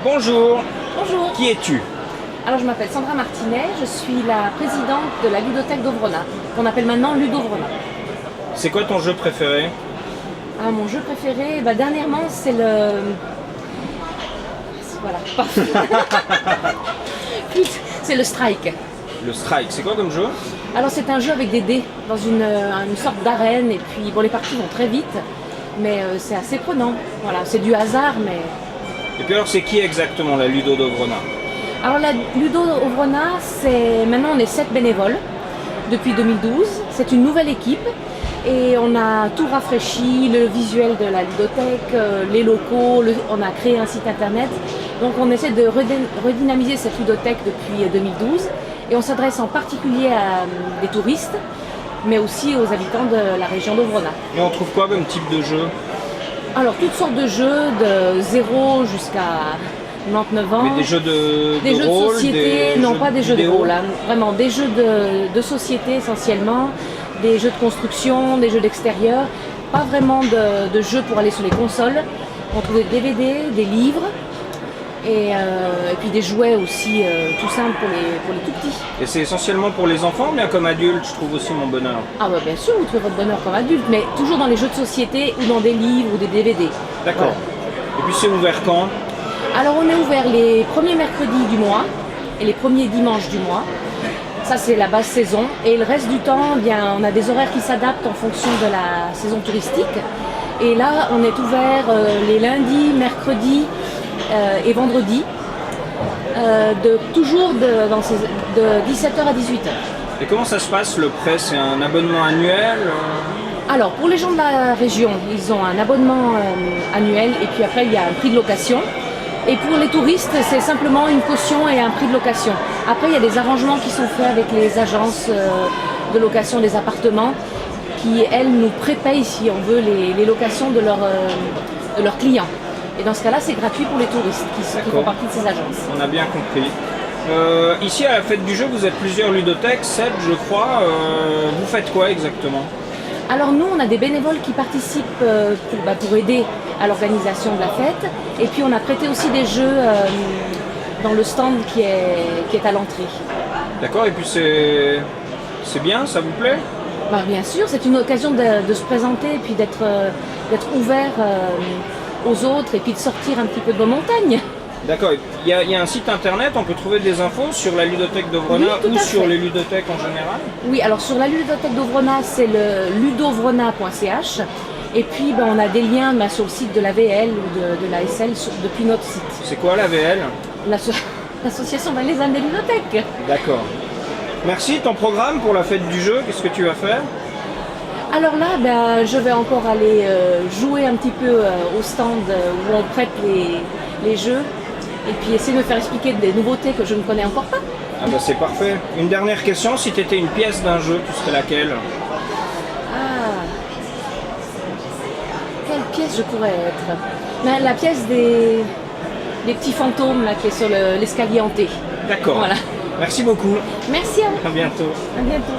Bonjour, Bonjour. qui es-tu? Alors je m'appelle Sandra Martinet, je suis la présidente de la ludothèque d'Ovrona, qu'on appelle maintenant Ludovrona. C'est quoi ton jeu préféré? Ah, mon jeu préféré, dernièrement c'est le... Voilà, c'est le Strike. Le Strike, c'est quoi comme jeu? Alors c'est un jeu avec des dés, dans une sorte d'arène, et puis bon, les parties vont très vite, mais c'est assez prenant. Voilà, c'est du hasard, mais... Et puis alors c'est qui exactement la Ludo d'Ovrona? Alors la Ludo Ovrona, maintenant on est 7 bénévoles depuis 2012. C'est une nouvelle équipe et on a tout rafraîchi, le visuel de la ludothèque, les locaux, on a créé un site internet. Donc on essaie de redynamiser cette ludothèque depuis 2012 et on s'adresse en particulier à des touristes, mais aussi aux habitants de la région d'Ovrona. Et on trouve quoi comme type de jeu? Alors toutes sortes de jeux, de 0 jusqu'à 99 ans. Mais des jeux de Des jeux rôle, de société, des non jeux pas des jeux de vidéo? rôle, hein. Vraiment des jeux de société essentiellement, des jeux de construction, des jeux d'extérieur, pas vraiment de jeux pour aller sur les consoles. On trouve des DVD, des livres et puis des jouets aussi tout simples pour les tout petits. Et c'est essentiellement pour les enfants, bien comme adulte, je trouve aussi mon bonheur. Ah bah bien sûr, vous trouvez votre bonheur comme adulte, mais toujours dans les jeux de société ou dans des livres ou des DVD. D'accord. Voilà. Et puis c'est ouvert quand? Alors on est ouvert les premiers mercredis du mois et les premiers dimanches du mois. Ça c'est la basse saison. Et le reste du temps, on a des horaires qui s'adaptent en fonction de la saison touristique. Et là, on est ouvert les lundis, mercredis et vendredis, toujours de 17h à 18h. Et comment ça se passe le prêt? C'est un abonnement annuel? Alors pour les gens de la région, ils ont un abonnement annuel et puis après il y a un prix de location. Et pour les touristes, c'est simplement une caution et un prix de location. Après, il y a des arrangements qui sont faits avec les agences de location des appartements qui, elles, nous prépayent, si on veut, les locations de leurs clients. Et dans ce cas-là, c'est gratuit pour les touristes qui font partie de ces agences. On a bien compris. Ici, à la fête du jeu, vous êtes plusieurs ludothèques, 7 je crois. Vous faites quoi exactement? Alors nous, on a des bénévoles qui participent pour aider à l'organisation de la fête. Et puis on a prêté aussi des jeux dans le stand qui est à l'entrée. D'accord, et puis c'est bien, ça vous plaît? Bien sûr, c'est une occasion de se présenter et puis d'être ouvert aux autres et puis de sortir un petit peu de vos montagnes. D'accord, il y a un site internet, on peut trouver des infos sur la ludothèque d'Ovrona ou sur les ludothèques en général? Oui, alors sur la ludothèque d'Ovrona, c'est le ludovrona.ch. Et puis on a des liens sur le site de la VL ou de la SL depuis notre site. C'est quoi la VL? L'association valaisanne des ludothèques. D'accord. Merci, ton programme pour la fête du jeu, qu'est-ce que tu vas faire? Alors là, je vais encore aller jouer un petit peu au stand où on prête les jeux. Et puis essayer de me faire expliquer des nouveautés que je ne connais encore pas. Ah bah c'est parfait. Une dernière question, si tu étais une pièce d'un jeu, tu serais laquelle? Ah, quelle pièce je pourrais être? La pièce des petits fantômes là, qui est sur l'escalier hanté. D'accord. Voilà. Merci beaucoup. Merci à vous. À bientôt. À bientôt.